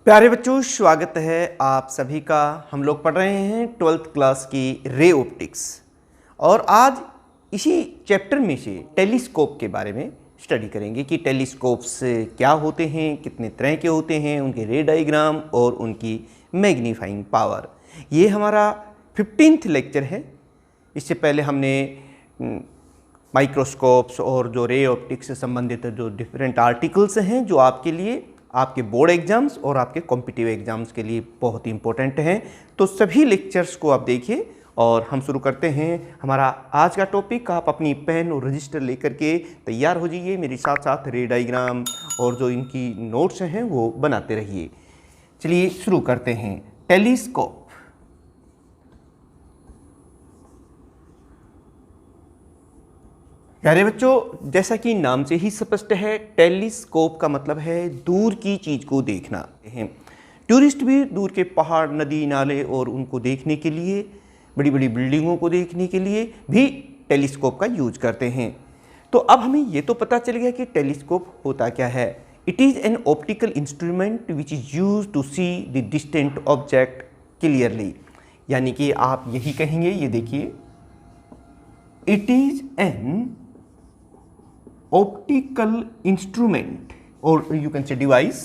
प्यारे बच्चों, स्वागत है आप सभी का। हम लोग पढ़ रहे हैं 12th क्लास की रे ऑप्टिक्स और आज इसी चैप्टर में से टेलीस्कोप के बारे में स्टडी करेंगे कि टेलीस्कोप्स क्या होते हैं, कितने तरह के होते हैं, उनके रे डायग्राम और उनकी मैग्नीफाइंग पावर। ये हमारा 15th लेक्चर है। इससे पहले हमने माइक्रोस्कोप्स और जो रे ऑप्टिक्स से संबंधित जो डिफरेंट आर्टिकल्स हैं जो आपके लिए आपके बोर्ड एग्जाम्स और आपके कॉम्पिटिटिव एग्जाम्स के लिए बहुत ही इंपॉर्टेंट हैं, तो सभी लेक्चर्स को आप देखिए। और हम शुरू करते हैं हमारा आज का टॉपिक। आप अपनी पेन और रजिस्टर लेकर के तैयार हो जाइए, मेरे साथ साथ रे डायग्राम और जो इनकी नोट्स हैं वो बनाते रहिए। चलिए शुरू करते हैं। टेलीस्कोप। प्यारे बच्चों, जैसा कि नाम से ही स्पष्ट है, टेलीस्कोप का मतलब है दूर की चीज़ को देखना है। टूरिस्ट भी दूर के पहाड़, नदी, नाले और उनको देखने के लिए, बड़ी बड़ी बिल्डिंगों को देखने के लिए भी टेलीस्कोप का यूज करते हैं। तो अब हमें ये तो पता चल गया कि टेलीस्कोप होता क्या है। It is an optical instrument which is use to see the distant object clearly. यानी कि आप यही कहेंगे, ये देखिए, it is an optical instrument or you can say device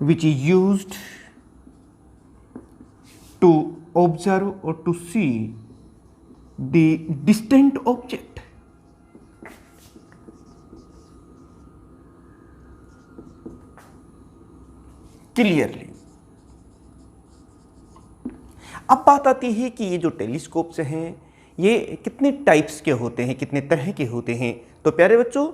which is used to observe or to see the distant object. Clearly. अब बात आती है कि ये जो टेलीस्कोप्स हैं ये कितने टाइप्स के होते हैं, कितने तरह के होते हैं। तो प्यारे बच्चों,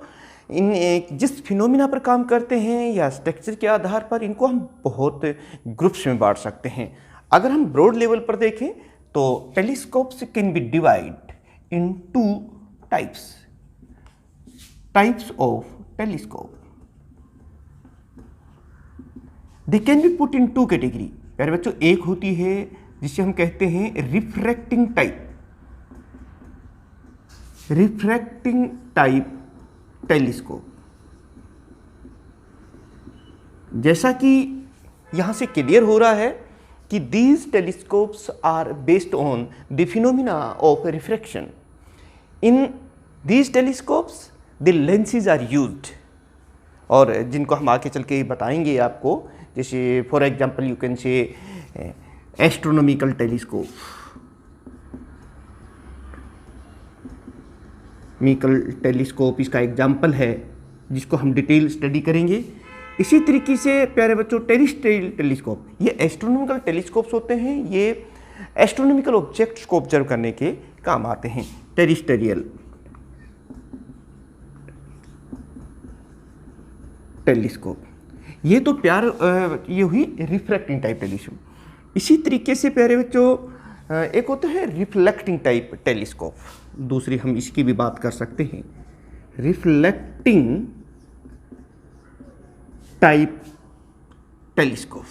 इन जिस फिनोमिना पर काम करते हैं या स्ट्रक्चर के आधार पर इनको हम बहुत ग्रुप्स में बांट सकते हैं। अगर हम ब्रॉड लेवल पर देखें तो telescopes can be divide in two types of telescope. They can be put in two category. प्यारे बच्चों, एक होती है जिसे हम कहते हैं रिफ्रैक्टिंग टाइप टेलीस्कोप। जैसा कि यहां से क्लियर हो रहा है कि these telescopes are based on the phenomena of refraction. In these telescopes the lenses are used, और जिनको हम आगे चल के बताएंगे आपको। जैसे for example you can say astronomical telescope. इसका एग्जाम्पल है जिसको हम डिटेल स्टडी करेंगे। इसी तरीके से प्यारे बच्चों, टेरेस्ट्रियल टेलीस्कोप, ये एस्ट्रोनॉमिकल टेलीस्कोप्स होते हैं। ये एस्ट्रोनॉमिकल ऑब्जेक्ट्स को ऑब्जर्व करने के काम आते हैं। टेरेस्ट्रियल टेलीस्कोप, ये तो ये हुई रिफ्रैक्टिंग टाइप टेलीस्कोप। इसी तरीके से प्यारे बच्चों एक होता है रिफ्लेक्टिंग टाइप टेलीस्कोप। दूसरी हम इसकी भी बात कर सकते हैं, रिफ्लेक्टिंग टाइप टेलीस्कोप।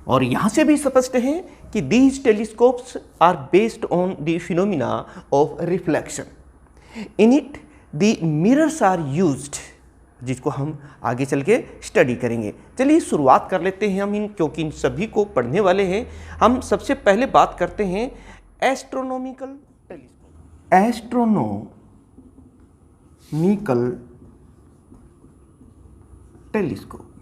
और यहां से भी स्पष्ट है कि these telescopes are based on the phenomena of reflection. In it the mirrors are used, जिसको हम आगे चल के स्टडी करेंगे। चलिए शुरुआत कर लेते हैं हम क्योंकि इन सभी को पढ़ने वाले हैं। हम सबसे पहले बात करते हैं एस्ट्रोनॉमिकल टेलीस्कोप। एस्ट्रोनॉमिकल टेलीस्कोप,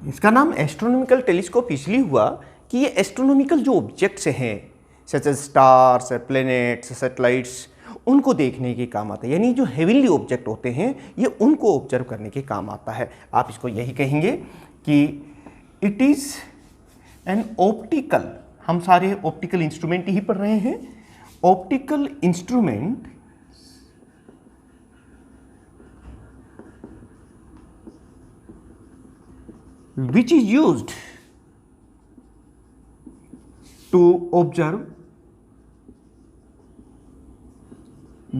इसका नाम एस्ट्रोनॉमिकल टेलीस्कोप इसलिए हुआ कि ये एस्ट्रोनॉमिकल जो ऑब्जेक्ट्स हैं, such as stars, planets, satellites, उनको देखने के काम आता है। यानी जो हेवनली ऑब्जेक्ट होते हैं ये उनको ऑब्जर्व करने के काम आता है। आप इसको यही कहेंगे कि इट इज एन ऑप्टिकल, हम सारे ऑप्टिकल इंस्ट्रूमेंट ही पढ़ रहे हैं, optical instrument which is used to observe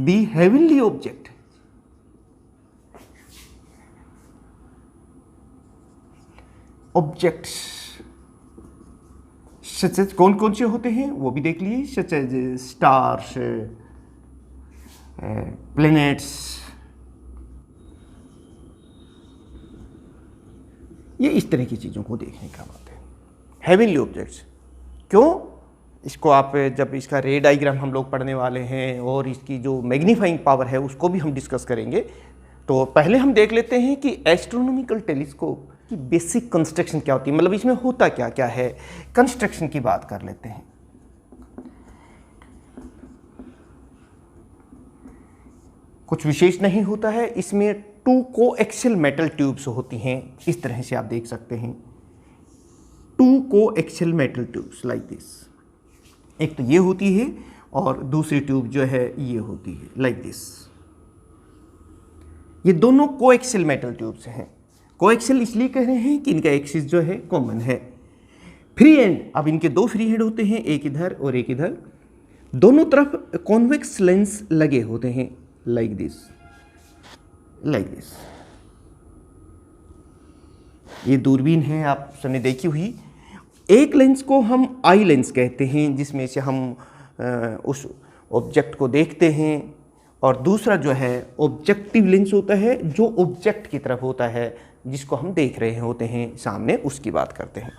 the heavenly object. Objects सच कौन कौन से होते हैं वो भी देख लिए, सच एज स्टार्स, प्लैनेट्स, ये इस तरह की चीज़ों को देखने का बात है। हेवनली ऑब्जेक्ट्स क्यों, इसको आप जब इसका रे डायग्राम हम लोग पढ़ने वाले हैं और इसकी जो मैग्नीफाइंग पावर है उसको भी हम डिस्कस करेंगे। तो पहले हम देख लेते हैं कि एस्ट्रोनॉमिकल टेलीस्कोप की बेसिक कंस्ट्रक्शन क्या होती है, मतलब इसमें होता क्या क्या है, कंस्ट्रक्शन की बात कर लेते हैं। कुछ विशेष नहीं होता है, इसमें 2 कोएक्सियल मेटल ट्यूब्स होती हैं, इस तरह से आप देख सकते हैं 2 coaxial metal tubes like this. एक तो ये होती है और दूसरी ट्यूब जो है ये होती है लाइक दिस। ये दोनों कोएक्सियल मेटल ट्यूब्स हैं। कोएक्सियल इसलिए कह रहे हैं कि इनका एक्सिस जो है कॉमन है। फ्री एंड, अब इनके 2 फ्री हेड होते हैं, एक इधर और एक इधर। दोनों तरफ कॉन्वेक्स लेंस लगे होते हैं लाइक दिस, लाइक दिस। ये दूरबीन है, आप सबने देखी हुई। एक लेंस को हम आई लेंस कहते हैं, जिसमें से हम उस ऑब्जेक्ट को देखते हैं, और दूसरा जो है ऑब्जेक्टिव लेंस होता है, जो ऑब्जेक्ट की तरफ होता है, जिसको हम देख रहे होते हैं सामने, उसकी बात करते हैं।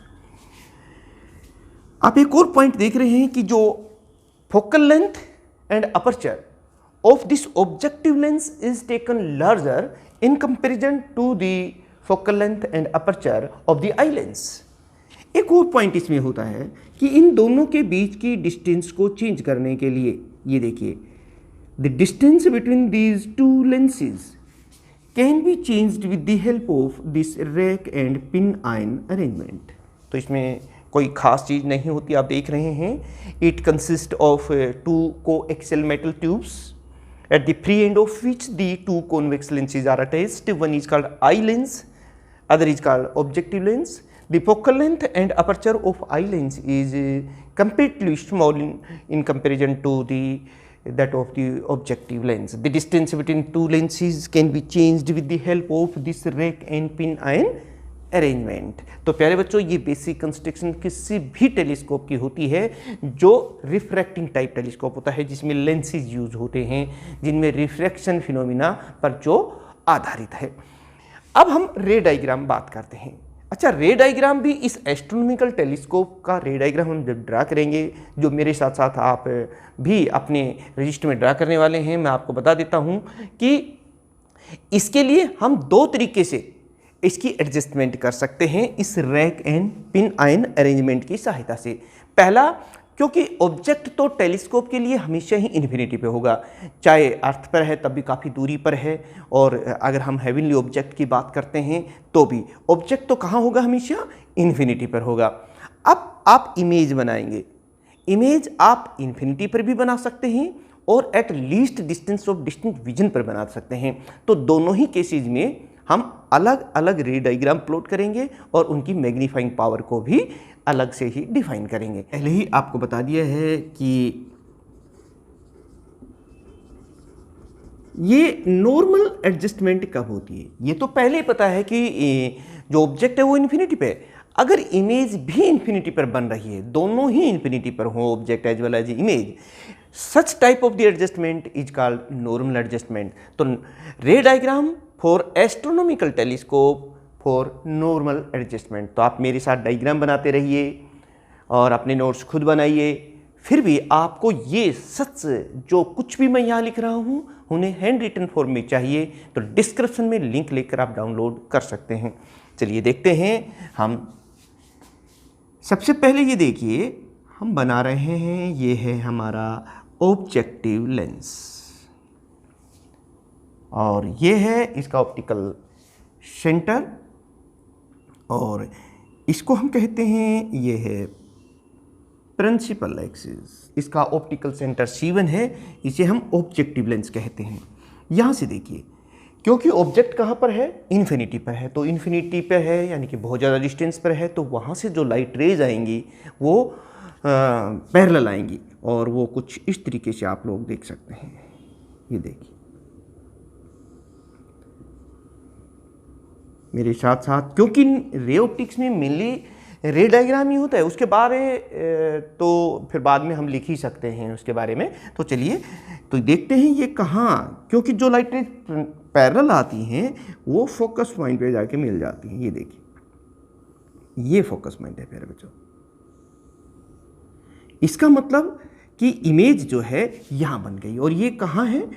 आप एक और पॉइंट देख रहे हैं कि जो focal length and aperture of this objective lens is taken larger in comparison to the focal length and aperture of the eye lens। एक और पॉइंट इसमें होता है कि इन दोनों के बीच की डिस्टेंस को चेंज करने के लिए, ये देखिए, the distance between these 2 lenses can be changed with the help of this rack and pin iron arrangement। तो इसमें कोई खास चीज़ नहीं होती, आप देख रहे हैं। It consists of 2 coaxial metal tubes at the free end of which the 2 convex lenses are attached. One is called eye lens, other is called objective lens. The focal length and aperture of eye lens is comparatively small in comparison to that of the objective lens. The distance between 2 lenses can be changed with the help of this rack and pin iron arrangement. तो प्यारे बच्चों, ये basic construction किसी भी telescope की होती है जो रिफ्रैक्टिंग टाइप टेलीस्कोप होता है, जिसमें लेंसेज यूज होते हैं, जिनमें रिफ्रैक्शन फिनोमिना पर जो आधारित है। अब हम रे डायग्राम बात करते हैं। अच्छा, रे डायग्राम भी इस एस्ट्रोनॉमिकल टेलीस्कोप का रे डायग्राम हम जब ड्रा करेंगे, जो मेरे साथ साथ आप भी अपने रजिस्टर में ड्रा करने वाले हैं, मैं आपको बता देता हूँ कि इसके लिए हम 2 तरीके से इसकी एडजस्टमेंट कर सकते हैं इस rack and pin ion arrangement की सहायता से। पहला, क्योंकि ऑब्जेक्ट तो टेलीस्कोप के लिए हमेशा ही इन्फिनिटी पे होगा, चाहे अर्थ पर है तब भी काफ़ी दूरी पर है, और अगर हम हेवनली ऑब्जेक्ट की बात करते हैं तो भी ऑब्जेक्ट तो कहाँ होगा, हमेशा इन्फिनिटी पर होगा। अब आप इमेज बनाएंगे, इमेज आप इन्फिनिटी पर भी बना सकते हैं और eight least distance of distant vision पर बना सकते हैं। तो दोनों ही केसेज में हम अलग अलग रे डायग्राम प्लॉट करेंगे और उनकी मैग्नीफाइंग पावर को भी अलग से ही डिफाइन करेंगे। पहले ही आपको बता दिया है कि ये नॉर्मल एडजस्टमेंट कब होती है। ये तो पहले ही पता है कि जो ऑब्जेक्ट है वो इन्फिनिटी पे है। अगर इमेज भी इन्फिनिटी पर बन रही है, दोनों ही इन्फिनिटी पर हो, object as well as image, such type of the adjustment is called normal adjustment. तो ray diagram for astronomical telescope for normal adjustment. तो आप मेरे साथ डायग्राम बनाते रहिए और अपने नोट्स खुद बनाइए। फिर भी आपको ये सच जो कुछ भी मैं यहाँ लिख रहा हूँ उन्हें हैंड रिटन फॉर्म में चाहिए तो डिस्क्रिप्शन में लिंक लेकर आप डाउनलोड कर सकते हैं। चलिए देखते हैं। हम सबसे पहले ये देखिए, हम बना रहे हैं, ये है हमारा ऑब्जेक्टिव लेंस और ये है इसका ऑप्टिकल सेंटर, और इसको हम कहते हैं, ये है प्रिंसिपल एक्सिस। इसका ऑप्टिकल सेंटर C1 है, इसे हम ऑब्जेक्टिव लेंस कहते हैं। यहाँ से देखिए, क्योंकि ऑब्जेक्ट कहाँ पर है, इन्फिनिटी पर है, तो इन्फिनिटी पर है यानी कि बहुत ज़्यादा डिस्टेंस पर है, तो वहाँ से जो लाइट रेज आएंगी वो पैरेलल आएंगी और वो कुछ इस तरीके से आप लोग देख सकते हैं। ये देखिए मेरे साथ साथ, क्योंकि रे ऑप्टिक्स में मेनली रे डायग्राम ही होता है। उसके बारे तो फिर बाद में हम लिख ही सकते हैं उसके बारे में। तो चलिए तो देखते हैं ये कहाँ, क्योंकि जो लाइट रेज पैरेलल आती हैं वो फोकस पॉइंट पे जाके मिल जाती हैं। ये देखिए ये फोकस पॉइंट है प्यारे बच्चों। इसका मतलब कि इमेज जो है यहाँ बन गई, और ये कहाँ है,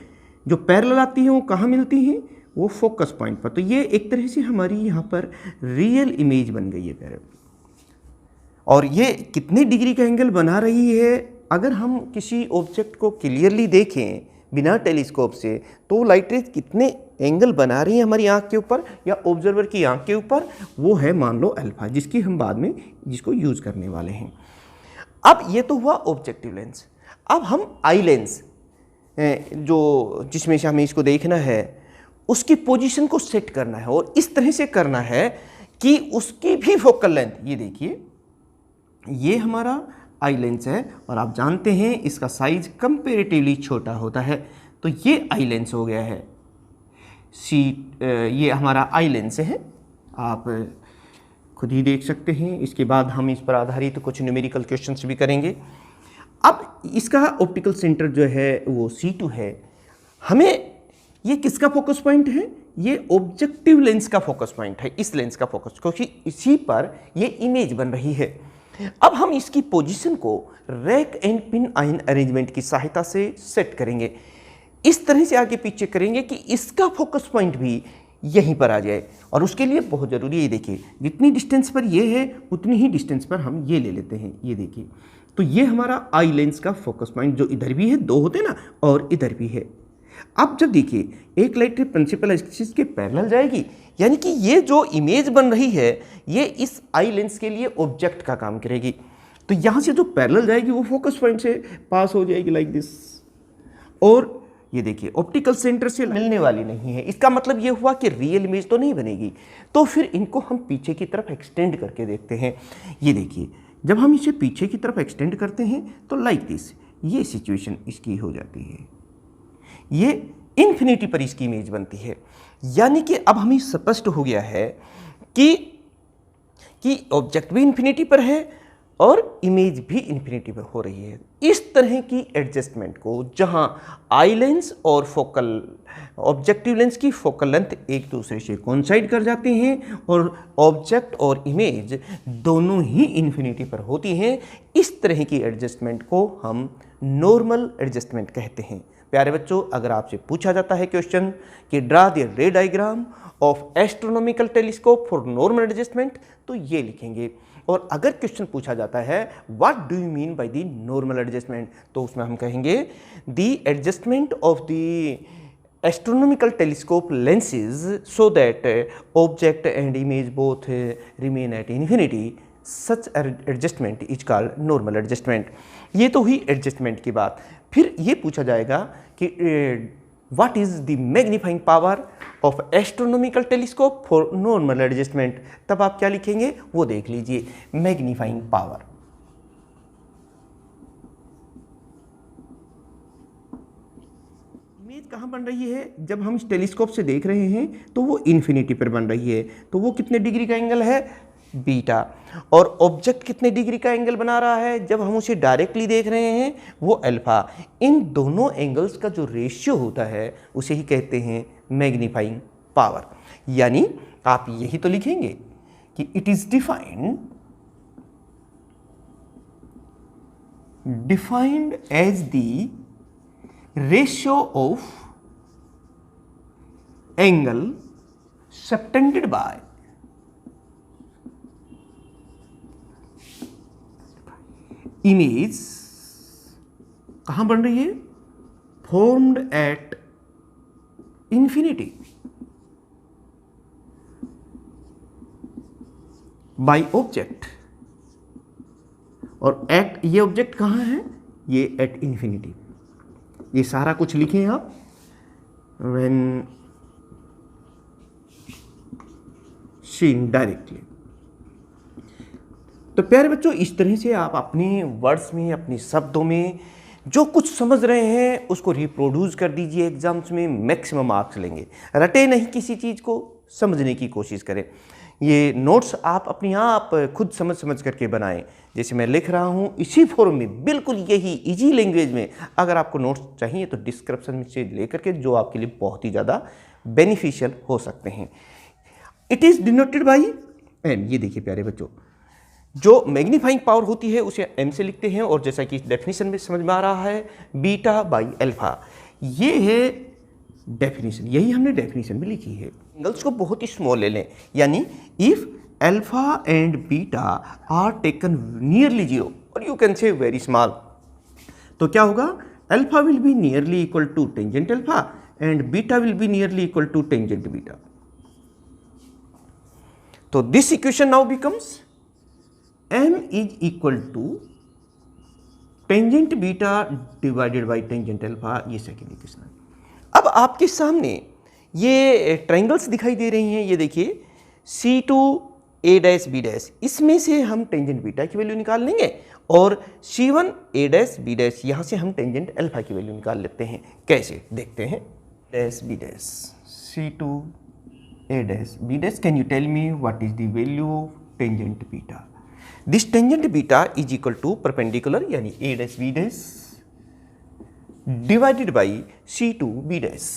जो पैरेलल आती हैं वो कहाँ मिलती हैं, वो फोकस पॉइंट पर। तो ये एक तरह से हमारी यहाँ पर रियल इमेज बन गई है प्यारे। और ये कितने डिग्री का एंगल बना रही है, अगर हम किसी ऑब्जेक्ट को क्लियरली देखें बिना टेलीस्कोप से, तो लाइट रेज कितने एंगल बना रही है हमारी आंख के ऊपर या ऑब्जर्वर की आंख के ऊपर, वो है मान लो अल्फा, जिसकी हम बाद में जिसको यूज़ करने वाले हैं। अब ये तो हुआ ऑब्जेक्टिव लेंस। अब हम आई लेंस जो जिसमें से हमें इसको देखना है, उसकी पोजीशन को सेट करना है, और इस तरह से करना है कि उसकी भी फोकल लेंथ, ये देखिए ये हमारा आई लेंस है, और आप जानते हैं इसका साइज कंपेरेटिवली छोटा होता है। तो ये आई लेंस हो गया है, ये हमारा आई लेंस है, आप खुद ही देख सकते हैं। इसके बाद हम इस पर आधारित कुछ न्यूमेरिकल क्वेश्चंस भी करेंगे। अब इसका ऑप्टिकल सेंटर जो है वो C2 है। हमें ये किसका फोकस पॉइंट है, ये ऑब्जेक्टिव लेंस का फोकस पॉइंट है, इस लेंस का फोकस, क्योंकि इसी पर ये इमेज बन रही है। अब हम इसकी पोजीशन को रैक एंड पिन आइन अरेंजमेंट की सहायता से सेट करेंगे। इस तरह से आगे पीछे करेंगे कि इसका फोकस पॉइंट भी यहीं पर आ जाए, और उसके लिए बहुत ज़रूरी है, ये देखिए जितनी डिस्टेंस पर ये है उतनी ही डिस्टेंस पर हम ये ले लेते हैं। ये देखिए तो ये हमारा आई लेंस का फोकस पॉइंट, जो इधर भी है, दो होते ना, और इधर भी है। अब जब देखिए एक लाइट रे प्रिंसिपल एक्सिस के पैरेलल जाएगी, यानी कि ये जो इमेज बन रही है ये इस आई लेंस के लिए ऑब्जेक्ट का काम करेगी। तो यहाँ से जो पैरेलल जाएगी वो फोकस पॉइंट से पास हो जाएगी लाइक दिस, और ये देखिए ऑप्टिकल सेंटर से मिलने वाली नहीं है। इसका मतलब ये हुआ कि रियल इमेज तो नहीं बनेगी। तो फिर इनको हम पीछे की तरफ एक्सटेंड करके देखते हैं। ये देखिए जब हम इसे पीछे की तरफ एक्सटेंड करते हैं तो लाइक दिस, ये सिचुएशन इसकी हो जाती है, ये इन्फिनिटी पर इसकी इमेज बनती है। यानी कि अब हमें स्पष्ट हो गया है कि ऑब्जेक्ट भी इन्फिनिटी पर है और इमेज भी इन्फिनिटी पर हो रही है। इस तरह की एडजस्टमेंट को, जहां आई लेंस और ऑब्जेक्टिव लेंस की फोकल लेंथ एक दूसरे से कोइंसाइड कर जाते हैं और ऑब्जेक्ट और इमेज दोनों ही इन्फिनिटी पर होती हैं, इस तरह की एडजस्टमेंट को हम नॉर्मल एडजस्टमेंट कहते हैं। प्यारे बच्चों, अगर आपसे पूछा जाता है क्वेश्चन कि draw the ray diagram of astronomical telescope for normal adjustment, तो ये लिखेंगे। और अगर क्वेश्चन पूछा जाता है what do you mean by the normal adjustment, तो उसमें हम कहेंगे the adjustment of the astronomical telescope lenses so that object and image both remain at infinity, such adjustment is called normal adjustment। ये तो हुई एडजस्टमेंट की बात। फिर ये पूछा जाएगा कि what is the magnifying power of astronomical telescope for normal adjustment, तब आप क्या लिखेंगे वो देख लीजिए, मैग्नीफाइंग पावर। इमेज कहाँ बन रही है, जब हम इस टेलीस्कोप से देख रहे हैं तो वो इन्फिनिटी पर बन रही है, तो वो कितने डिग्री का एंगल है, बीटा। और ऑब्जेक्ट कितने डिग्री का एंगल बना रहा है, जब हम उसे डायरेक्टली देख रहे हैं, वो अल्फा। इन दोनों एंगल्स का जो रेशियो होता है उसे ही कहते हैं मैग्नीफाइंग पावर। यानी आप यही तो लिखेंगे कि it is defined as the ratio of angle subtended by image, कहां बन रही है, formed at infinity by object. और एट, ये ऑब्जेक्ट कहां है, ये एट इंफिनिटी। ये सारा कुछ लिखें आप, व्हेन सीन डायरेक्टली। तो प्यारे बच्चों, इस तरह से आप अपने वर्ड्स में, अपने शब्दों में जो कुछ समझ रहे हैं उसको रिप्रोड्यूस कर दीजिए। एग्जाम्स में मैक्सिमम मार्क्स लेंगे। रटे नहीं किसी चीज़ को, समझने की कोशिश करें। ये नोट्स आप अपने आप खुद समझ समझ करके बनाएं। जैसे मैं लिख रहा हूँ इसी फॉर्म में, बिल्कुल यही इजी लैंग्वेज में। अगर आपको नोट्स चाहिए तो डिस्क्रिप्शन में से लेकर के, जो आपके लिए बहुत ही ज़्यादा बेनिफिशियल हो सकते हैं। It is denoted by M. ये देखिए प्यारे बच्चों, जो मैग्नीफाइंग पावर होती है उसे एम से लिखते हैं, और जैसा कि इस डेफिनेशन में समझ में आ रहा है, बीटा बाई अल्फा। ये है डेफिनेशन, यही हमने डेफिनेशन में लिखी है। एंगल्स को बहुत ही स्मॉल ले लें, यानी if alpha and beta are taken nearly zero, और you can say very small, तो क्या होगा, alpha will be nearly equal to tangent alpha and beta will be nearly equal to tangent beta. तो this equation now becomes m is equal to tangent beta divided by tangent alpha. ये second equation है। अब आपके सामने ये triangles दिखाई दे रही हैं, ये देखिए C2 A dash B dash, इसमें से हम टेंजेंट बीटा की वैल्यू निकाल लेंगे, और C1 A dash B dash, यहाँ से हम टेंजेंट अल्फा की वैल्यू निकाल लेते हैं। कैसे देखते हैं, dash B dash C2 A dash B dash, can you tell me what is the value of tangent beta? This tangent beta is equal to perpendicular यानी A dash B dash divided by C2 B dash।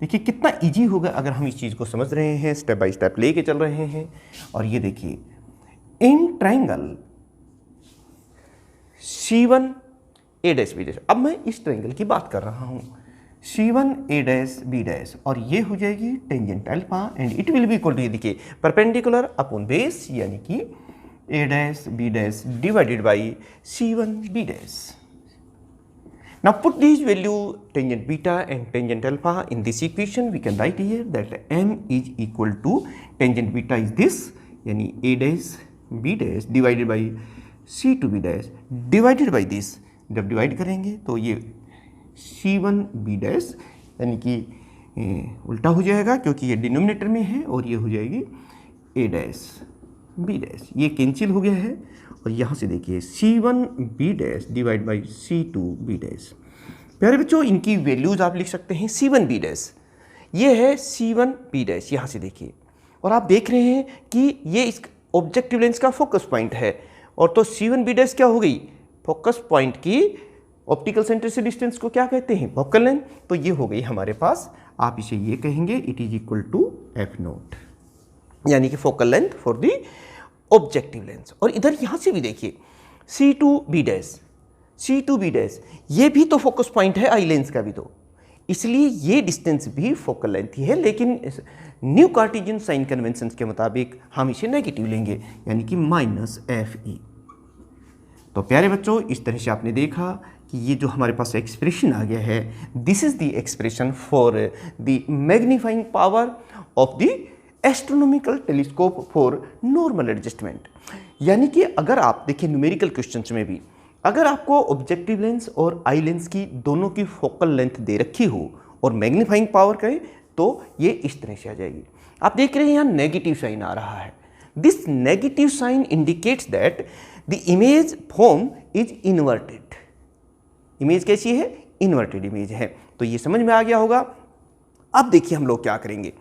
देखिए कितना easy होगा अगर हम इस चीज़ को समझ रहे हैं, स्टेप बाय स्टेप लेके चल रहे हैं। और ये देखिए in triangle C1 A dash B dash, अब मैं इस ट्राइंगल की बात कर रहा हूँ, C1 A dash B dash, और ये हो जाएगी tangent alpha and it will be equal to, ये देखिए परपेंडिकुलर अपॉन बेस यानी कि A dash B dash divided by C1 B dash. Now put these value tangent beta and tangent alpha in this equation. We can write here that m is equal to tangent beta is this, यानी A dash B dash divided by C2 B dash divided by this। जब divide करेंगे तो ये C1 B dash यानी कि उल्टा हो जाएगा, क्योंकि ये डिनोमिनेटर में है, और ये हो जाएगी A dash B डैश, ये कैंसिल हो गया है, और यहाँ से देखिए C1 B dash divide by C2 B dash. प्यारे बच्चों इनकी वैल्यूज आप लिख सकते हैं। C1 B डैश ये है C1 B डैश, यहाँ से देखिए, और आप देख रहे हैं कि ये इस ऑब्जेक्टिव लेंस का फोकस पॉइंट है, और तो C1 B डैश क्या हो गई, फोकस पॉइंट की ऑप्टिकल सेंटर से डिस्टेंस को क्या कहते हैं, फोकल लेंथ। तो ये हो गई हमारे पास, आप इसे ये कहेंगे it is equal to F naught, यानी कि focal length for the objective lens. और इधर यहाँ से भी देखिए C2 B dash, C2 B dash ये भी तो फोकस पॉइंट है आई लेंस का भी, तो इसलिए ये डिस्टेंस भी फोकल लेंथ ही है, लेकिन न्यू कार्टेशियन साइन कन्वेंशन के मुताबिक हम इसे नेगेटिव लेंगे, यानी कि -FE। तो प्यारे बच्चों इस तरह से आपने देखा कि ये जो हमारे पास एक्सप्रेशन आ गया है, this is the expression for the magnifying power of the astronomical telescope for normal adjustment. यानी कि अगर आप देखिए न्यूमेरिकल क्वेश्चंस में भी अगर आपको ऑब्जेक्टिव लेंस और आई लेंस की दोनों की फोकल लेंथ दे रखी हो और मैग्नीफाइंग पावर कहें, तो ये इस तरह से आ जाएगी। आप देख रहे हैं यहाँ नेगेटिव साइन आ रहा है। This negative sign indicates that the image form is inverted. Image कैसी है, इन्वर्टेड इमेज है। तो ये समझ में आ गया होगा। अब देखिए हम लोग क्या करेंगे,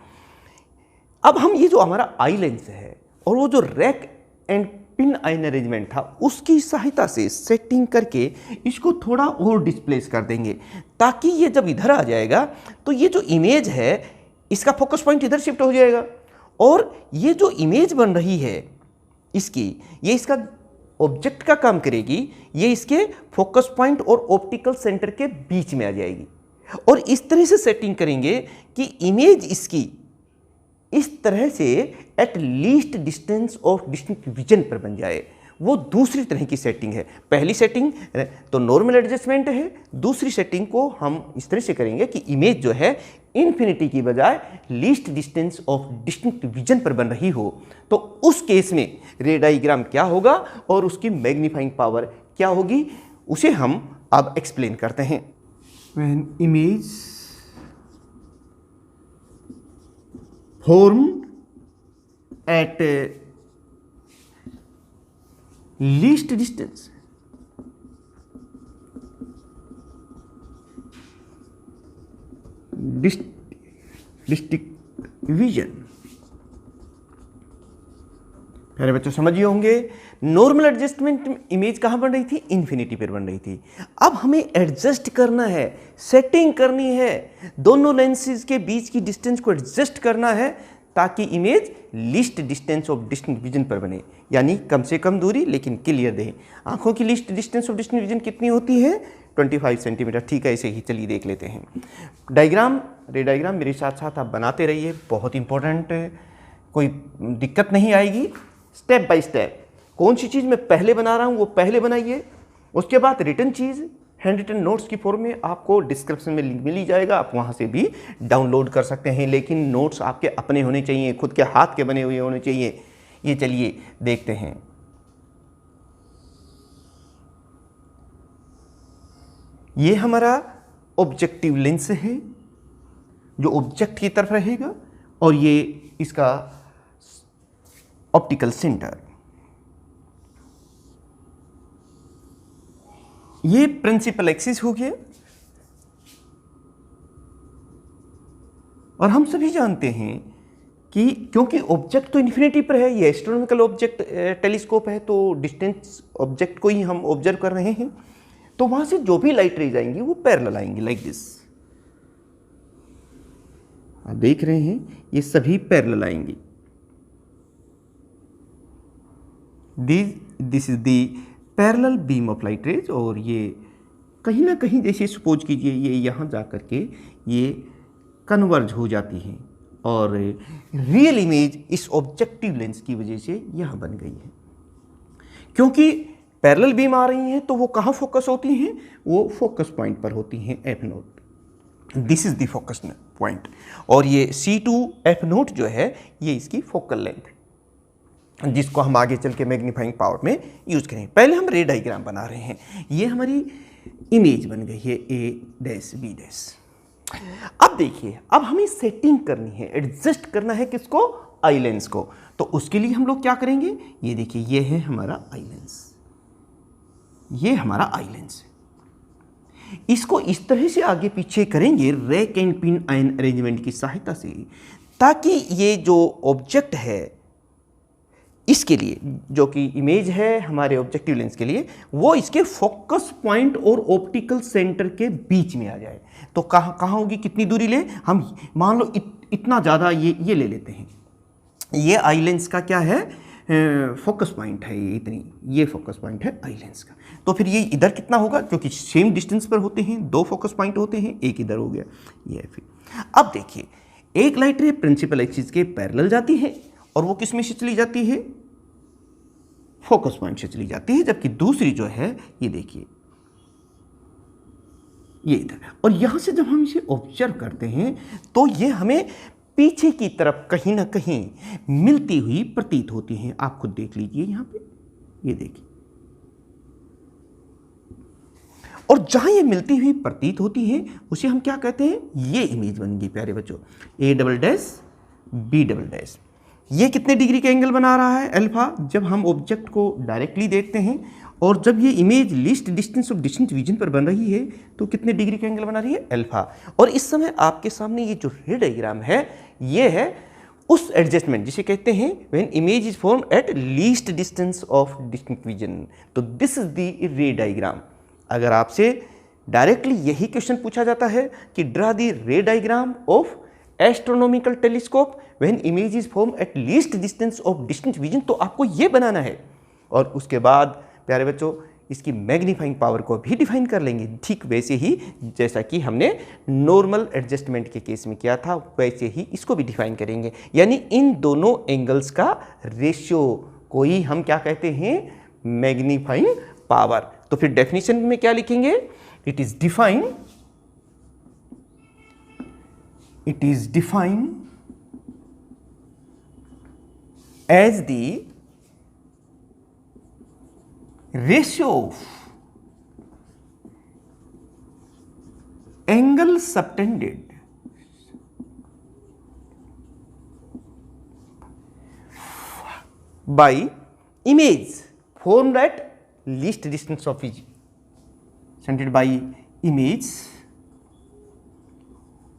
अब हम ये जो हमारा आई लेंस है और वो जो रैक एंड पिन आइन अरेंजमेंट था उसकी सहायता से सेटिंग करके इसको थोड़ा और डिस्प्लेस कर देंगे, ताकि ये जब इधर आ जाएगा तो ये जो इमेज है इसका फोकस पॉइंट इधर शिफ्ट हो जाएगा, और ये जो इमेज बन रही है इसकी, ये इसका ऑब्जेक्ट का काम करेगी, ये इसके फोकस पॉइंट और ऑप्टिकल सेंटर के बीच में आ जाएगी। और इस तरह से सेटिंग करेंगे कि इमेज इसकी इस तरह से eight least distance of distinct vision पर बन जाए। वो दूसरी तरह की सेटिंग है। पहली सेटिंग तो नॉर्मल एडजस्टमेंट है, दूसरी सेटिंग को हम इस तरह से करेंगे कि इमेज जो है इन्फिनिटी की बजाय least distance of distinct vision पर बन रही हो। तो उस केस में रे डायग्राम क्या होगा और उसकी मैग्नीफाइंग पावर क्या होगी, उसे हम अब एक्सप्लेन करते हैं। When image formed at least distance distinct vision प्यारे बच्चों समझिए होंगे, नॉर्मल एडजस्टमेंट इमेज कहाँ बन रही थी, इन्फिनिटी पर बन रही थी। अब हमें एडजस्ट करना है, सेटिंग करनी है, दोनों लेंसेज के बीच की डिस्टेंस को एडजस्ट करना है ताकि image least distance of distant vision पर बने, यानी कम से कम दूरी लेकिन क्लियर दे। आंखों की least distance of distant vision कितनी होती है, 25 सेंटीमीटर। ठीक है, ऐसे ही चलिए देख लेते हैं। डायग्राम, रे डायग्राम मेरे साथ साथ आप बनाते रहिए, बहुत इंपॉर्टेंट है, कोई दिक्कत नहीं आएगी। स्टेप बाय स्टेप कौन सी चीज़ मैं पहले बना रहा हूँ वो पहले बनाइए, उसके बाद रिटर्न चीज़ हैंड रिटन नोट्स की फॉर्म में आपको डिस्क्रिप्शन में लिंक मिल ही जाएगा, आप वहाँ से भी डाउनलोड कर सकते हैं। लेकिन नोट्स आपके अपने होने चाहिए, खुद के हाथ के बने हुए होने चाहिए। ये चलिए देखते हैं। ये हमारा ऑब्जेक्टिव लेंस है जो ऑब्जेक्ट की तरफ रहेगा, और ये इसका ऑप्टिकल सेंटर। ये प्रिंसिपल एक्सिस हो गया, और हम सभी जानते हैं कि क्योंकि ऑब्जेक्ट तो इन्फिनिटी पर है, ये एस्ट्रोनॉमिकल ऑब्जेक्ट टेलीस्कोप है, तो डिस्टेंस ऑब्जेक्ट को ही हम ऑब्जर्व कर रहे हैं, तो वहां से जो भी लाइट रेज आएंगी वो पैरेलल आएंगी, लाइक दिस। आप देख रहे हैं ये सभी पैरेलल आएंगी। This is the parallel beam of light rays, और ये कहीं ना कहीं जैसे सपोज कीजिए ये यहाँ जा कर के ये कन्वर्ज हो जाती है, और रियल इमेज इस ऑब्जेक्टिव लेंस की वजह से यहाँ बन गई है। क्योंकि पैरेलल बीम आ रही हैं तो वो कहाँ फोकस होती हैं, वो फोकस पॉइंट पर होती हैं, F note. This is the focus point, और ये C2 एफ नोट जो है ये इसकी फोकल लेंथ है, जिसको हम आगे चल के मैग्नीफाइंग पावर में यूज करेंगे। पहले हम रे डायग्राम बना रहे हैं। ये हमारी इमेज बन गई है A', B'। अब देखिए, अब हमें सेटिंग करनी है, एडजस्ट करना है किसको, आई लेंस को। तो उसके लिए हम लोग क्या करेंगे, ये देखिए ये है हमारा आई लेंस, ये हमारा आई लेंस है। इसको इस तरह से आगे पीछे करेंगे rack and pin ion arrangement की सहायता से, ताकि ये जो ऑब्जेक्ट है इसके लिए, जो कि इमेज है हमारे ऑब्जेक्टिव लेंस के लिए, वो इसके फोकस पॉइंट और ऑप्टिकल सेंटर के बीच में आ जाए। तो कहाँ होगी, कितनी दूरी ले, हम मान लो इतना ज़्यादा ये ले लेते हैं। ये आई लेंस का क्या है, फोकस पॉइंट है, ये इतनी, ये फोकस पॉइंट है आई लेंस का। तो फिर ये इधर कितना होगा, क्योंकि सेम डिस्टेंस पर होते हैं, दो फोकस पॉइंट होते हैं, एक इधर हो गया, ये फिर। अब देखिए, एक लाइट रे प्रिंसिपल एक्सिस के पैरेलल जाती है, और वो किस में से चली जाती है, फोकस पॉइंट से चली जाती है, जबकि दूसरी जो है ये देखिए ये इधर। और यहां से जब हम इसे ऑब्जर्व करते हैं तो ये हमें पीछे की तरफ कहीं ना कहीं मिलती हुई प्रतीत होती हैं। आप खुद देख लीजिए यहां पे, ये देखिए, और जहां ये मिलती हुई प्रतीत होती है उसे हम क्या कहते हैं, ये इमेज बन गई प्यारे बच्चों, A', B'। ये कितने डिग्री का एंगल बना रहा है, अल्फा, जब हम ऑब्जेक्ट को डायरेक्टली देखते हैं, और जब ये image least distance of distant vision पर बन रही है तो कितने डिग्री का एंगल बना रही है, अल्फा। और इस समय आपके सामने ये जो रे डायग्राम है ये है उस एडजस्टमेंट जिसे कहते हैं when image is formed at least distance of distant vision. तो this is the ray diagram. अगर आपसे डायरेक्टली यही क्वेश्चन पूछा जाता है कि draw the ray diagram of astronomical telescope when image is formed at least distance of distant vision, तो आपको ये बनाना है। और उसके बाद प्यारे बच्चों इसकी मैग्नीफाइंग पावर को भी डिफाइन कर लेंगे, ठीक वैसे ही जैसा कि हमने नॉर्मल एडजस्टमेंट के केस में किया था, वैसे ही इसको भी डिफाइन करेंगे। यानी इन दोनों एंगल्स का रेशियो को ही हम क्या कहते हैं, मैग्नीफाइंग पावर। तो फिर डेफिनेशन में क्या लिखेंगे, it is defined as the ratio of angle subtended by image formed at least distance of vision, subtended by image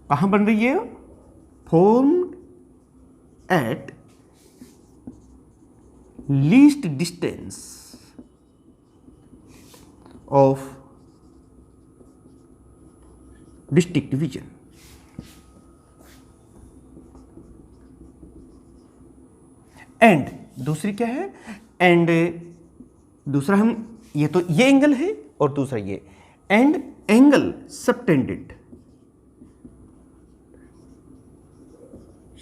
कहाँ बन रही है, formed at least distance of district division. And दूसरी क्या है, एंड दूसरा हम ये तो ये एंगल है और दूसरा ये, एंड एंगल सबटेंडेड।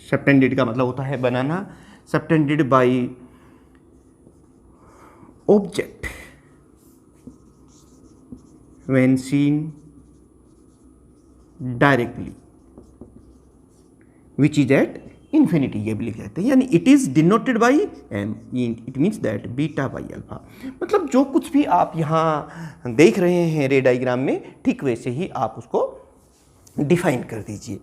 सबटेंडेड का मतलब होता है बनाना, subtended by object when seen directly which is at infinity, ये भी लिख लेते हैं। यानी it is denoted by M, it means that beta by alpha. मतलब जो कुछ भी आप यहाँ देख रहे हैं रे डायग्राम में, ठीक वैसे ही आप उसको डिफाइन कर दीजिए।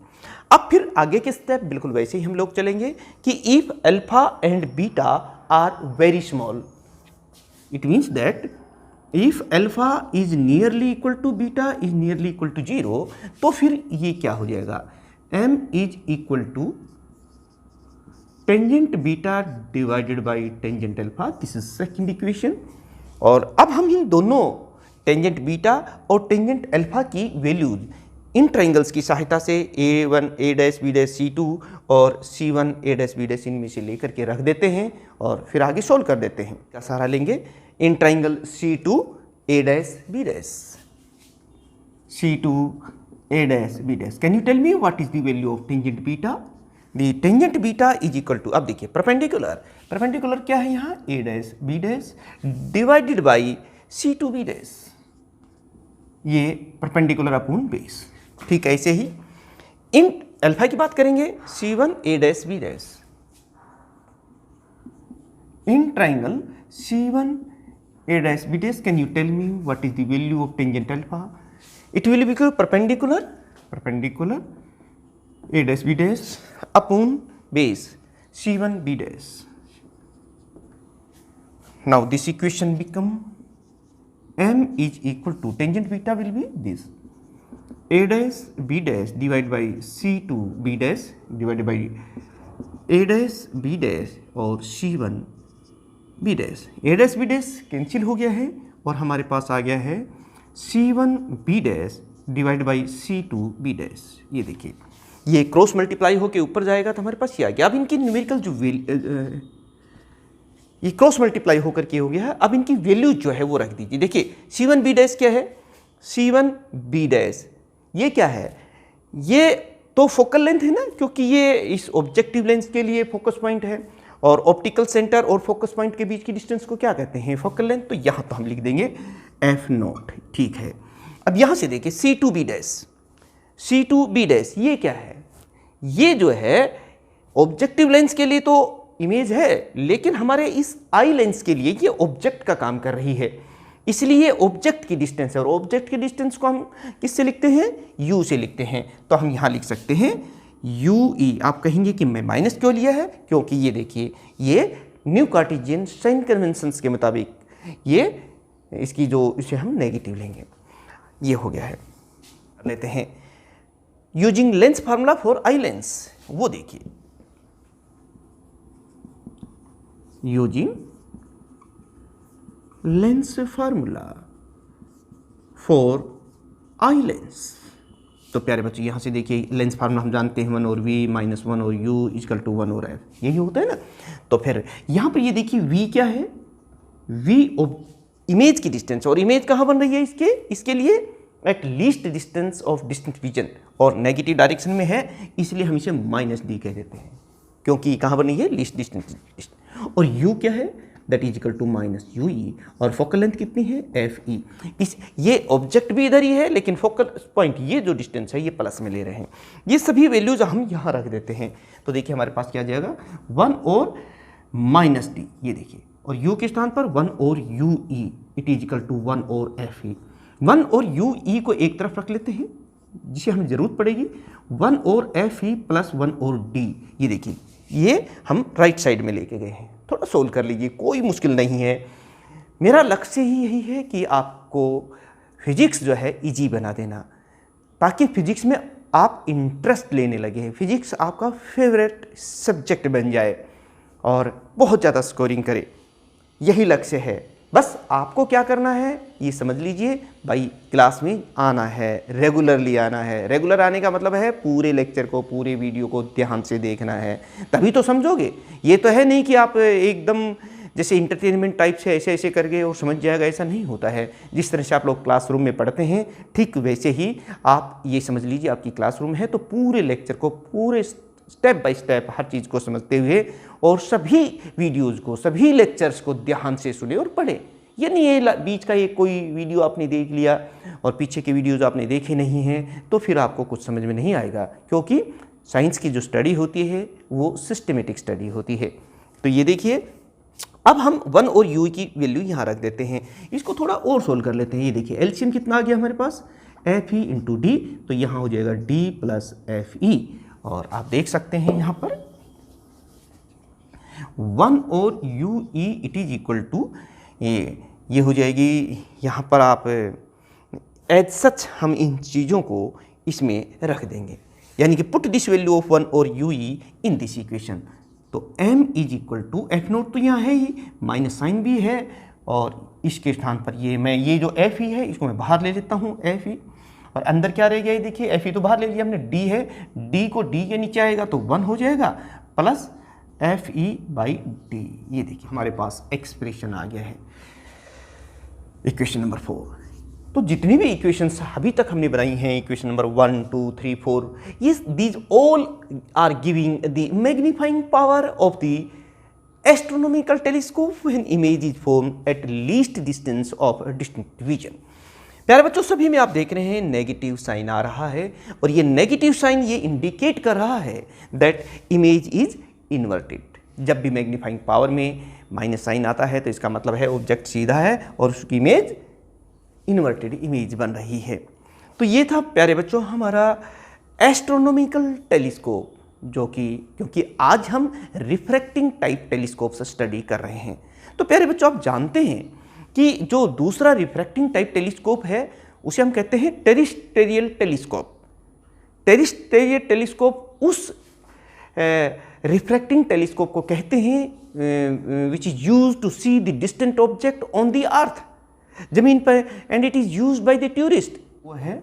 अब फिर आगे के स्टेप बिल्कुल वैसे ही हम लोग चलेंगे कि if alpha and beta are very small, it means that if alpha is nearly equal to beta is nearly equal to 0, तो फिर ये क्या हो जाएगा, m is equal to tangent beta divided by tangent alpha. This is second equation. और अब हम इन दोनों टेंजेंट बीटा और टेंजेंट अल्फा की वैल्यूज इन ट्राइंगल्स की सहायता से a1 a dash b dash c2 और c1 a dash b dash इनमें से लेकर के रख देते हैं और फिर आगे सोल्व कर देते हैं। क्या सहारा लेंगे, इन triangle c2 a dash b dash, c2 a dash b dash, can you tell me what is the value of tangent beta? The tangent beta is equal to, अब देखिए परपेंडिकुलर, परपेंडिकुलर क्या है यहाँ, a dash b dash divided by c2 b dash, ये perpendicular upon base. ठीक है, ऐसे ही इन alpha की बात करेंगे, c1 a dash b dash, in triangle c1 a dash b dash, can you tell me what is the value of tangent alpha? It will be perpendicular, perpendicular a dash b dash upon base c1 b dash. Now this equation become m is equal to tangent beta will be this, a dash b dash divided by c2 b dash divided by a dash b dash और c1 B dash, ए dash B dash cancel हो गया है और हमारे पास आ गया है c1 B dash divide by c2 B dash. ये देखिए ये क्रॉस मल्टीप्लाई होके ऊपर जाएगा तो हमारे पास ये आ गया। अब इनकी न्यूमेरिकल जो ये क्रॉस मल्टीप्लाई होकर के हो गया है, अब इनकी वैल्यू जो है वो रख दीजिए। देखिए c1 बी डैश क्या है, c1 बी डैश ये क्या है, ये तो फोकल लेंथ है ना, क्योंकि ये इस ऑब्जेक्टिव लेंस के लिए फोकस पॉइंट है और ऑप्टिकल सेंटर और फोकस पॉइंट के बीच की डिस्टेंस को क्या कहते हैं, फोकल लेंथ। तो यहाँ तो हम लिख देंगे f0। ठीक है, अब यहाँ से देखिए c2 B dash, c2 B dash ये क्या है, ये जो है ऑब्जेक्टिव लेंस के लिए तो इमेज है, लेकिन हमारे इस आई लेंस के लिए ये ऑब्जेक्ट का काम कर रही है, इसलिए ऑब्जेक्ट की डिस्टेंस है। और ऑब्जेक्ट की डिस्टेंस को हम किससे लिखते हैं, u से लिखते हैं। तो हम यहाँ लिख सकते हैं UE। आप कहेंगे कि मैं माइनस क्यों लिया है, क्योंकि ये देखिए ये न्यू कार्टेशियन साइन कन्वेंशंस के मुताबिक ये इसकी जो इसे हम नेगेटिव लेंगे, ये हो गया है। लेते हैं using lens formula for eye lens, वो देखिए using lens formula for eye lens. तो प्यारे बच्चों यहाँ से देखिए लेंस फार्मूला हम जानते हैं 1 और v माइनस 1 और u इक्वल टू 1 और f, यही होता है ना। तो फिर यहाँ पर ये देखिए v क्या है, v इमेज की डिस्टेंस, और इमेज कहाँ बन रही है इसके लिए eight least distance of distant vision, और नेगेटिव डायरेक्शन में है इसलिए हम इसे माइनस d कह देते हैं, क्योंकि कहाँ बनी है लीस्ट डिस्टेंस। और u क्या है, that is equal to minus UE, और फोकल लेंथ कितनी है FE। इस ये ऑब्जेक्ट भी इधर ही है, लेकिन फोकल पॉइंट ये जो डिस्टेंस है ये प्लस में ले रहे हैं। ये सभी वैल्यूज हम यहाँ रख देते हैं। तो देखिए हमारे पास क्या आ जाएगा 1 और माइनस D, ये देखिए, और U के स्थान पर 1 और UE, it is equal to 1 और FE। 1 और UE को एक तरफ रख लेते हैं जिसे हमें ज़रूरत पड़ेगी, 1 और FE प्लस 1 और D। ये देखिए ये हम राइट साइड में लेके गए हैं। थोड़ा सोल्व कर लीजिए, कोई मुश्किल नहीं है। मेरा लक्ष्य ही यही है कि आपको फिजिक्स जो है इजी बना देना, ताकि फिजिक्स में आप इंटरेस्ट लेने लगे, फिजिक्स आपका फेवरेट सब्जेक्ट बन जाए और बहुत ज़्यादा स्कोरिंग करे। यही लक्ष्य है। बस आपको क्या करना है ये समझ लीजिए भाई, क्लास में आना है, रेगुलरली आना है। रेगुलर आने का मतलब है पूरे लेक्चर को, पूरे वीडियो को ध्यान से देखना है, तभी तो समझोगे। ये तो है नहीं कि आप एकदम जैसे इंटरटेनमेंट टाइप से ऐसे ऐसे करके और समझ जाएगा, ऐसा नहीं होता है। जिस तरह से आप लोग क्लासरूम में पढ़ते हैं ठीक वैसे ही आप ये समझ लीजिए आपकी क्लासरूम है, तो पूरे लेक्चर को, पूरे स्टेप बाय स्टेप हर चीज़ को समझते हुए और सभी वीडियोज़ को, सभी लेक्चर्स को ध्यान से सुने और पढ़े। ये नहीं है बीच का एक कोई वीडियो आपने देख लिया और पीछे के वीडियोज़ आपने देखे नहीं हैं तो फिर आपको कुछ समझ में नहीं आएगा, क्योंकि साइंस की जो स्टडी होती है वो सिस्टमेटिक स्टडी होती है। तो ये देखिए, अब हम 1 और u की वैल्यू यहाँ रख देते हैं, इसको थोड़ा और सोल्व कर लेते हैं। ये देखिए एलसीएम कितना आ गया हमारे पास, एफ ई इंटू डी, तो यहाँ हो जाएगा डी प्लस एफ ई। और आप देख सकते हैं यहाँ पर 1 और U E it is equal to ये हो जाएगी। यहाँ पर आप एज सच हम इन चीज़ों को इसमें रख देंगे, यानी कि पुट दिस वैल्यू ऑफ 1 और U E in this equation. तो m is equal to F naught तो यहाँ है ही, माइनस साइन भी है, और इसके स्थान पर ये जो एफ ई है इसको मैं बाहर ले लेता हूँ, एफ ई, और अंदर क्या रह गया, ये देखिए एफ ई तो बाहर ले लिया हमने, डी है, डी को डी के नीचे आएगा तो 1 हो जाएगा, plus F E by D. ये देखिए हमारे पास एक्सप्रेशन आ गया है, इक्वेशन नंबर 4। तो जितनी भी इक्वेशंस अभी तक हमने बनाई हैं, इक्वेशन नंबर 1, 2, 3, 4, ये these all are giving the magnifying power of the astronomical telescope when image is formed at least distance of distinct vision. प्यारे बच्चों, सभी में आप देख रहे हैं नेगेटिव साइन आ रहा है, और ये नेगेटिव साइन ये इंडिकेट कर रहा है दैट इमेज इज इन्वर्टेड। जब भी मैग्नीफाइंग पावर में माइनस साइन आता है तो इसका मतलब है ऑब्जेक्ट सीधा है और उसकी इमेज इन्वर्टेड इमेज बन रही है। तो ये था प्यारे बच्चों हमारा एस्ट्रोनॉमिकल टेलीस्कोप, जो कि क्योंकि आज हम रिफ्रैक्टिंग टाइप टेलीस्कोप से स्टडी कर रहे हैं। तो प्यारे बच्चों, आप जानते हैं कि जो दूसरा रिफ्रैक्टिंग टाइप टेलीस्कोप है उसे हम कहते हैं टेरिस्टेरियल टेलीस्कोप। टेरिस्टेरियल टेलीस्कोप उस रिफ्रैक्टिंग टेलीस्कोप को कहते हैं which is used to see the distant object on the earth, जमीन पर, and it is used by the tourist. वो है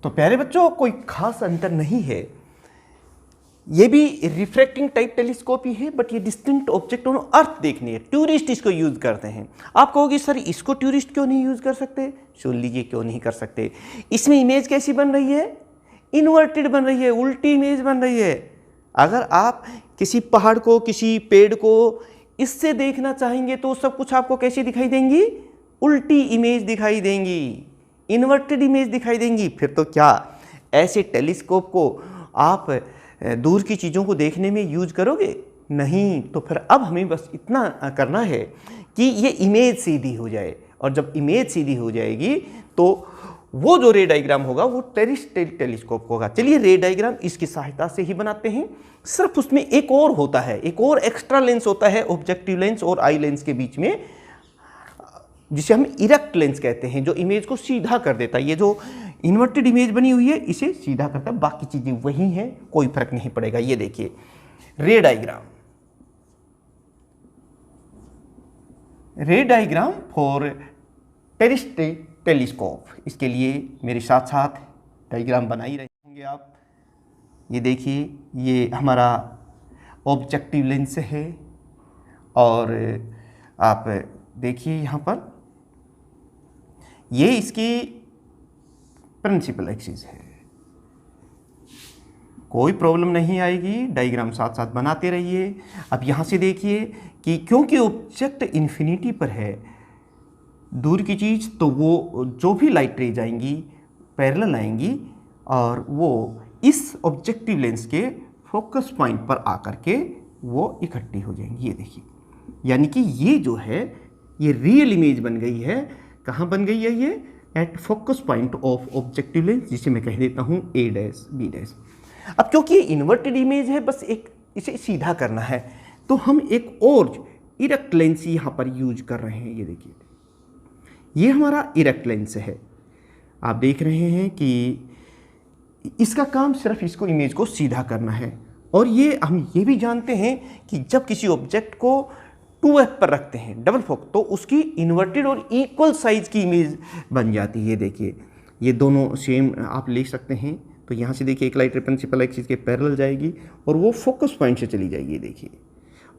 तो प्यारे बच्चों, कोई खास अंतर नहीं है, ये भी रिफ्रैक्टिंग टाइप टेलीस्कोप ही है, बट ये डिस्टिंक्ट ऑब्जेक्ट ऑन अर्थ देखने है, टूरिस्ट इसको यूज करते हैं। आप कहोगे सर इसको टूरिस्ट क्यों नहीं यूज कर सकते? सुन लीजिए क्यों नहीं कर सकते। इसमें इमेज कैसी बन रही है? इन्वर्टेड बन रही है, उल्टी इमेज बन रही है। अगर आप किसी पहाड़ को, किसी पेड़ को इससे देखना चाहेंगे तो सब कुछ आपको कैसी दिखाई देंगी? उल्टी इमेज दिखाई देंगी, इन्वर्टेड इमेज दिखाई देंगी। फिर तो क्या ऐसे टेलीस्कोप को आप दूर की चीज़ों को देखने में यूज करोगे? नहीं। तो फिर अब हमें बस इतना करना है कि ये इमेज सीधी हो जाए, और जब इमेज सीधी हो जाएगी तो वो जो रे डायग्राम होगा वो टेरिस्टेरियल टेलीस्कोप होगा। चलिए रे डायग्राम इसकी सहायता से ही बनाते हैं। सिर्फ उसमें एक और होता है, एक और एक्स्ट्रा लेंस होता है ऑब्जेक्टिव लेंस और आई लेंस के बीच में, जिसे हम इरेक्ट लेंस कहते हैं, जो इमेज को सीधा कर देता है। ये जो इन्वर्टेड इमेज बनी हुई है इसे सीधा करता है, बाकी चीज़ें वही हैं, कोई फर्क नहीं पड़ेगा। ये देखिए रे डायग्राम, रे डायग्राम फॉर टेरिस्टेरियल टेलीस्कोप। इसके लिए मेरे साथ साथ डायग्राम बना ही रहे होंगे आप। ये देखिए ये हमारा ऑब्जेक्टिव लेंस है, और आप देखिए यहाँ पर ये इसकी प्रिंसिपल एक्सिस है। कोई प्रॉब्लम नहीं आएगी, डायग्राम साथ साथ बनाते रहिए। अब यहाँ से देखिए कि क्योंकि ऑब्जेक्ट इन्फिनिटी पर है, दूर की चीज़, तो वो जो भी लाइट रेज आएंगी पैरेलल आएंगी और वो इस ऑब्जेक्टिव लेंस के फोकस पॉइंट पर आकर के वो इकट्ठी हो जाएंगी। ये देखिए, यानी कि ये जो है ये रियल इमेज बन गई है। कहाँ बन गई है? ये at focus point of objective lens, जिसे मैं कह देता हूँ A डैश B डैश। अब क्योंकि ये इन्वर्टेड इमेज है, बस एक इसे सीधा करना है, तो हम एक और इरेक्ट लेंस यहाँ पर यूज कर रहे हैं। ये देखिए ये हमारा इरेक्ट लेंस है। आप देख रहे हैं कि इसका काम सिर्फ इसको इमेज को सीधा करना है। और ये हम ये भी जानते हैं कि जब किसी ऑब्जेक्ट को 2f पर रखते हैं डबल फोकस, तो उसकी इन्वर्टेड और इक्वल साइज की इमेज बन जाती है। देखिए ये दोनों सेम आप ले सकते हैं। तो यहाँ से देखिए एक लाइट रे प्रिंसिपल एक्सिस के पैरेलल जाएगी और वो फोकस पॉइंट से चली जाएगी, देखिए,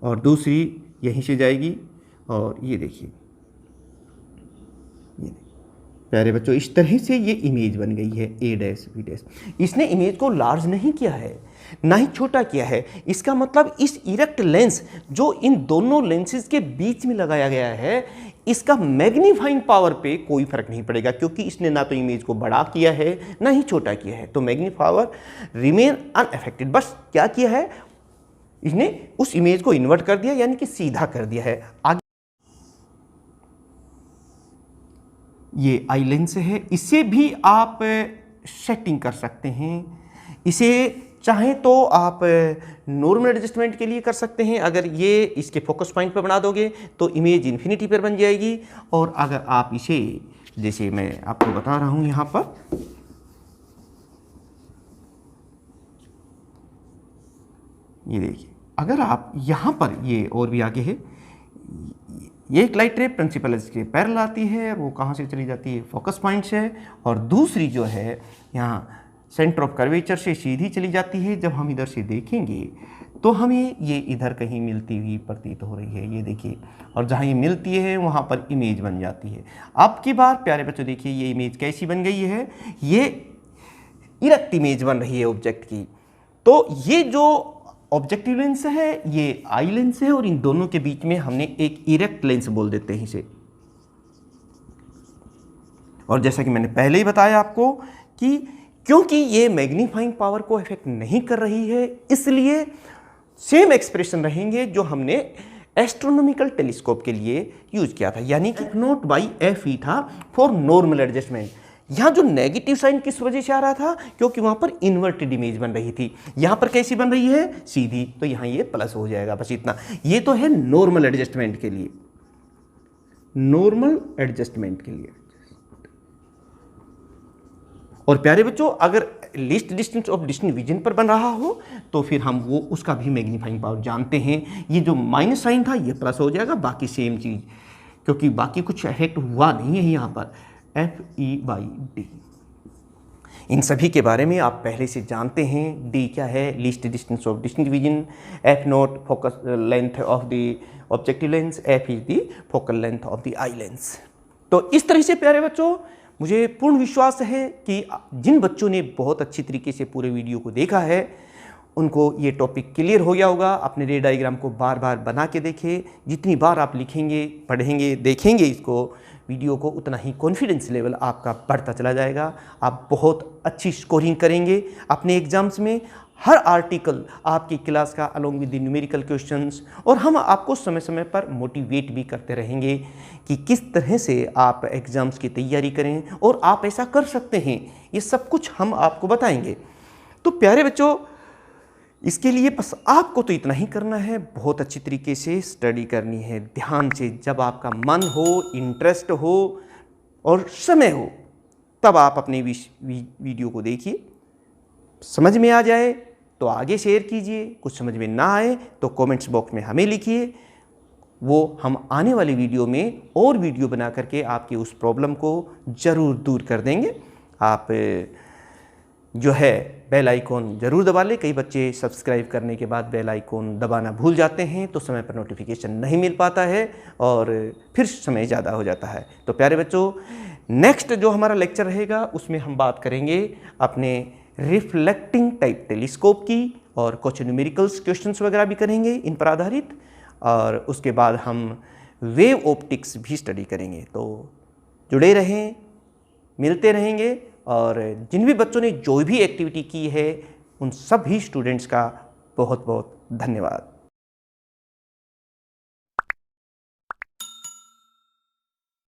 और दूसरी यहीं से जाएगी। और ये देखिए, ये प्यारे बच्चों, इस तरह से ये इमेज बन गई है A डैश B डैश। इसने इमेज को लार्ज नहीं किया है, ना ही छोटा किया है। इसका मतलब इस इरेक्ट लेंस जो इन दोनों लेंसेज के बीच में लगाया गया है, इसका मैग्नीफाइंग पावर पे कोई फर्क नहीं पड़ेगा, क्योंकि इसने ना तो इमेज को बड़ा किया है ना ही छोटा किया है। तो मैग्नीफाइंग पावर रिमेन अनअफेक्टेड। बस क्या किया है, इसने उस इमेज को इन्वर्ट कर दिया, यानी कि सीधा कर दिया है। आगे ये आई लेंस है, इसे भी आप सेटिंग कर सकते हैं। इसे चाहें तो आप नॉर्मल एडजस्टमेंट के लिए कर सकते हैं। अगर ये इसके फोकस पॉइंट पर बना दोगे तो इमेज इन्फिनिटी पर बन जाएगी। और अगर आप इसे, जैसे मैं आपको बता रहा हूं यहाँ पर, ये देखिए, अगर आप यहाँ पर, ये और भी आगे है, ये एक लाइट रे प्रिंसिपल इसके पैरेलल आती है, वो कहाँ से चली जाती है, फोकस पॉइंट से। और दूसरी जो है यहाँ सेंटर ऑफ कर्वेचर से सीधी चली जाती है। जब हम इधर से देखेंगे तो हमें ये इधर कहीं मिलती हुई प्रतीत हो रही है, ये देखिए। और जहाँ ये मिलती है वहाँ पर इमेज बन जाती है। अब की बार प्यारे बच्चों देखिए, ये इमेज कैसी बन गई है, ये इरेक्ट इमेज बन रही है ऑब्जेक्ट की। तो ये जो ऑब्जेक्टिव लेंस है ये आई लेंस है, और इन दोनों के बीच में हमने एक इरेक्ट लेंस बोल देते हैं इसे। और जैसा कि मैंने पहले ही बताया आपको कि क्योंकि ये मैग्नीफाइंग पावर को इफेक्ट नहीं कर रही है, इसलिए सेम एक्सप्रेशन रहेंगे जो हमने एस्ट्रोनॉमिकल टेलीस्कोप के लिए यूज किया था, यानी कि F0/Fe था फॉर नॉर्मल एडजस्टमेंट। यहाँ जो नेगेटिव साइन किस वजह से आ रहा था, क्योंकि वहाँ पर इन्वर्टेड इमेज बन रही थी। यहाँ पर कैसी बन रही है, सीधी, तो यहाँ ये प्लस हो जाएगा, बस इतना। ये तो है नॉर्मल एडजस्टमेंट के लिए, नॉर्मल एडजस्टमेंट के लिए। और प्यारे बच्चों, अगर least distance of distant vision पर बन रहा हो तो फिर हम वो उसका भी मैग्नीफाइंग पावर जानते हैं। ये जो माइनस साइन था ये प्लस हो जाएगा, बाकी सेम चीज़, क्योंकि बाकी कुछ इफेक्ट हुआ नहीं है यहाँ पर। Fe/D, इन सभी के बारे में आप पहले से जानते हैं। D क्या है, least distance of distant vision. F0 focus length of the objective lens. F is the focal length of the eye lens. तो इस तरह से प्यारे बच्चों, मुझे पूर्ण विश्वास है कि जिन बच्चों ने बहुत अच्छी तरीके से पूरे वीडियो को देखा है उनको ये टॉपिक क्लियर हो गया होगा। अपने रे डायग्राम को बार बार बना के देखें। जितनी बार आप लिखेंगे, पढ़ेंगे, देखेंगे इसको वीडियो को, उतना ही कॉन्फिडेंस लेवल आपका बढ़ता चला जाएगा। आप बहुत अच्छी स्कोरिंग करेंगे अपने एग्जाम्स में। हर आर्टिकल आपकी क्लास का along with the numerical questions, और हम आपको समय समय पर मोटिवेट भी करते रहेंगे कि किस तरह से आप एग्ज़ाम्स की तैयारी करें और आप ऐसा कर सकते हैं। ये सब कुछ हम आपको बताएंगे। तो प्यारे बच्चों, इसके लिए बस आपको तो इतना ही करना है, बहुत अच्छी तरीके से स्टडी करनी है, ध्यान से। जब आपका मन हो, इंटरेस्ट हो और समय हो, तब आप अपने वीडियो को देखिए। समझ में आ जाए तो आगे शेयर कीजिए, कुछ समझ में ना आए तो कमेंट्स बॉक्स में हमें लिखिए। वो हम आने वाली वीडियो में और वीडियो बना करके आपकी उस प्रॉब्लम को ज़रूर दूर कर देंगे। आप जो है बेल आइकॉन ज़रूर दबा लें। कई बच्चे सब्सक्राइब करने के बाद बेल आइकॉन दबाना भूल जाते हैं, तो समय पर नोटिफिकेशन नहीं मिल पाता है और फिर समय ज़्यादा हो जाता है। तो प्यारे बच्चों, नेक्स्ट जो हमारा लेक्चर रहेगा उसमें हम बात करेंगे अपने रिफ्लेक्टिंग टाइप टेलीस्कोप की, और कुछ न्यूमेरिकल्स क्वेश्चंस वगैरह भी करेंगे इन पर आधारित। और उसके बाद हम वेव ऑप्टिक्स भी स्टडी करेंगे। तो जुड़े रहें, मिलते रहेंगे। और जिन भी बच्चों ने जो भी एक्टिविटी की है उन सभी स्टूडेंट्स का बहुत बहुत धन्यवाद।